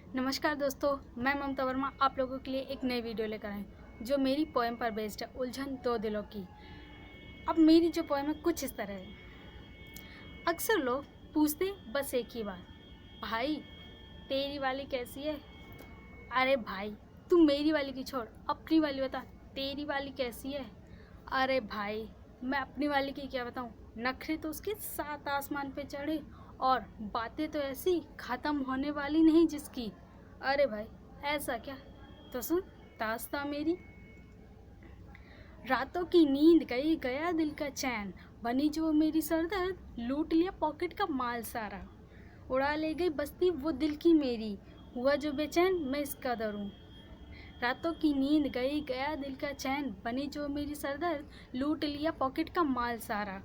नमस्कार दोस्तों, मैं ममता वर्मा आप लोगों के लिए एक नई वीडियो लेकर आई जो मेरी पोएम पर बेस्ड है, उलझन दो दिलों की। अब मेरी जो पोएम है कुछ इस तरह है। अक्सर लोग पूछते बस एक ही बात, भाई तेरी वाली कैसी है। अरे भाई तू मेरी वाली की छोड़, अपनी वाली बता, तेरी वाली कैसी है। अरे भाई मैं अपनी वाली की क्या बताऊँ, नखरे तो उसके 7 आसमान पे चढ़े और बातें तो ऐसी ख़त्म होने वाली नहीं जिसकी। अरे भाई ऐसा क्या, तो सुन दास्तां मेरी। रातों की नींद गई गया दिल का चैन, बनी जो मेरी सरदर्द, लूट लिया पॉकेट का माल सारा, उड़ा ले गई बस्ती वो दिल की मेरी, हुआ जो बेचैन मैं इसका दरूँ। रातों की नींद गई गया दिल का चैन, बनी जो मेरी सरदर्द, लूट लिया पॉकेट का माल सारा,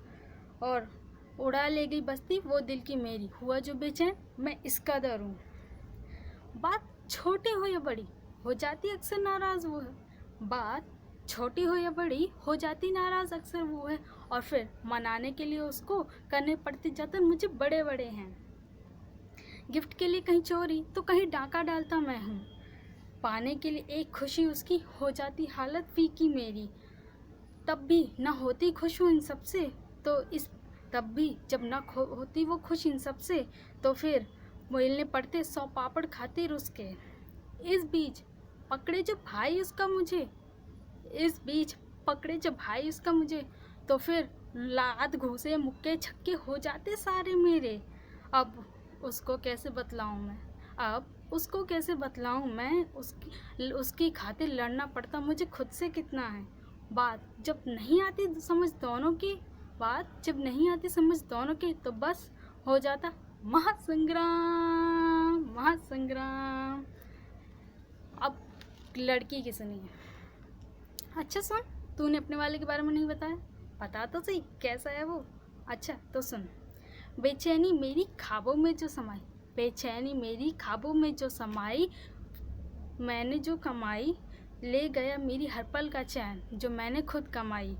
और उड़ा ले गई बस्ती वो दिल की मेरी, हुआ जो बेचैन मैं इसका दरूँ। बात छोटी हो या बड़ी हो जाती अक्सर नाराज़ वो है, बात छोटी हो या बड़ी हो जाती नाराज़ अक्सर वो है, और फिर मनाने के लिए उसको करने पड़ते जतन मुझे बड़े बड़े हैं। गिफ्ट के लिए कहीं चोरी तो कहीं डाका डालता मैं हूँ, पाने के लिए एक खुशी उसकी हो जाती हालत फीकी मेरी। तब भी न होती खुश हूँ इन सबसे, तो इस तब भी जब न होती वो खुश इन सबसे, तो फिर मिलने पड़ते 100 पापड़ खातिर उसके। इस बीच पकड़े जो भाई उसका मुझे, इस बीच पकड़े जब भाई उसका मुझे, तो फिर लात घूसे मुक्के छक्के हो जाते सारे मेरे। अब उसको कैसे बतलाऊं मैं, अब उसको कैसे बतलाऊं मैं, उसकी खातिर लड़ना पड़ता मुझे खुद से कितना है। बात जब नहीं आती समझ दोनों की, बात जब नहीं आती समझ दोनों की, तो बस हो जाता महासंग्राम महासंग्राम। अब लड़की की सुनिए। अच्छा सुन, तूने अपने वाले के बारे में नहीं बताया, बता तो सही कैसा है वो। अच्छा तो सुन। बेचैनी मेरी ख्वाबों में जो समाई, बेचैनी मेरी ख्वाबों में जो समाई, मैंने जो कमाई, ले गया मेरी हर पल का चैन जो मैंने खुद कमाई।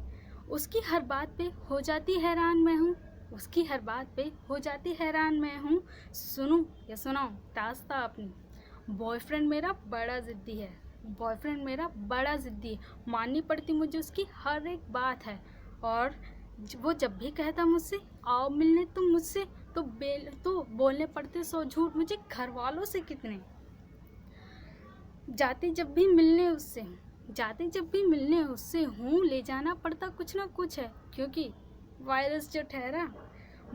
उसकी हर बात पे हो जाती हैरान मैं हूँ, उसकी हर बात पे हो जाती हैरान मैं हूँ। सुनूं या सुनाऊं दास्तां अपनी। बॉयफ्रेंड मेरा बड़ा ज़िद्दी है, बॉयफ्रेंड मेरा बड़ा ज़िद्दी है, माननी पड़ती मुझे उसकी हर एक बात है। और वो जब भी कहता मुझसे आओ मिलने तुम मुझसे, तो बोलने पड़ते 100 झूठ मुझे घर वालों से कितने। जाते जब भी मिलने उससे, जाते जब भी मिलने उससे हूँ, ले जाना पड़ता कुछ ना कुछ है, क्योंकि वायरस जो ठहरा।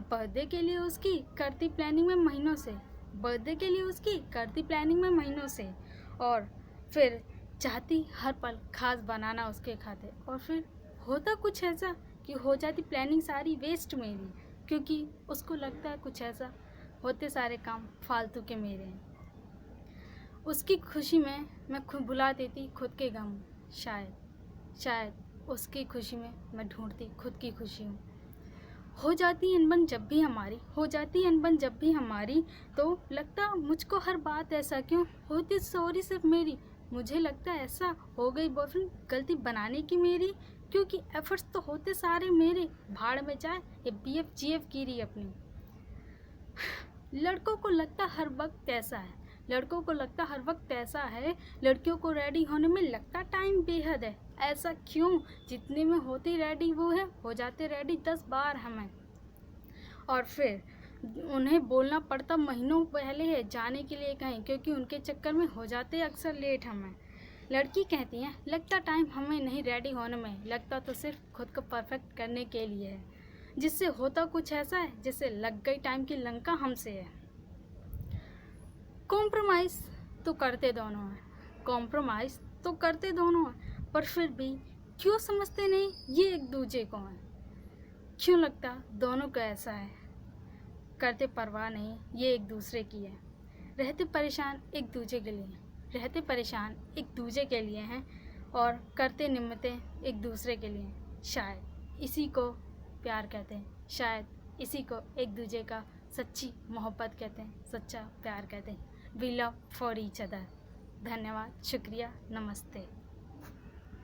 बर्थडे के लिए उसकी करती प्लानिंग में महीनों से, बर्थडे के लिए उसकी करती प्लानिंग में महीनों से, और फिर चाहती हर पल खास बनाना उसके खाते, और फिर होता कुछ ऐसा कि हो जाती प्लानिंग सारी वेस्ट मेरी, क्योंकि उसको लगता है कुछ ऐसा होते सारे काम फालतू के मेरे हैं। उसकी खुशी में मैं खुद भुला देती खुद के गम, शायद उसकी खुशी में मैं ढूंढती खुद की खुशी हूँ। हो जाती अनबन जब भी हमारी, हो जाती अनबन जब भी हमारी, तो लगता मुझको हर बात ऐसा क्यों होती सॉरी सिर्फ मेरी। मुझे लगता ऐसा हो गई बॉयफ्रेंड गलती बनाने की मेरी, क्योंकि एफर्ट्स तो होते सारे मेरे, भाड़ में जाए ये BF GF की रही अपनी। लड़कों को लगता हर वक्त ऐसा है, लड़कों को लगता हर वक्त ऐसा है, लड़कियों को रेडी होने में लगता टाइम बेहद है। ऐसा क्यों, जितने में होती रेडी वो है, हो जाते रेडी 10 बार हमें, और फिर उन्हें बोलना पड़ता महीनों पहले है जाने के लिए कहीं, क्योंकि उनके चक्कर में हो जाते अक्सर लेट हमें। लड़की कहती हैं लगता टाइम हमें नहीं रेडी होने में, लगता तो सिर्फ खुद को परफेक्ट करने के लिए है, जिससे होता कुछ ऐसा है जैसे लग गई टाइम की लंका हमसे है। कॉम्प्रोमाइज़ तो करते दोनों हैं, कॉम्प्रोमाइज़ तो करते दोनों हैं, पर फिर भी क्यों समझते नहीं ये एक दूजे को हैं। क्यों लगता दोनों को ऐसा है, करते परवाह नहीं ये एक दूसरे की है। रहते परेशान एक दूजे के लिए, रहते परेशान एक दूजे के लिए हैं, और करते निम्मतें एक दूसरे के लिए। शायद इसी को प्यार कहते हैं, शायद इसी को एक दूजे का सच्ची मोहब्बत कहते हैं, सच्चा प्यार कहते हैं। We love for each other. धन्यवाद, शुक्रिया, नमस्ते।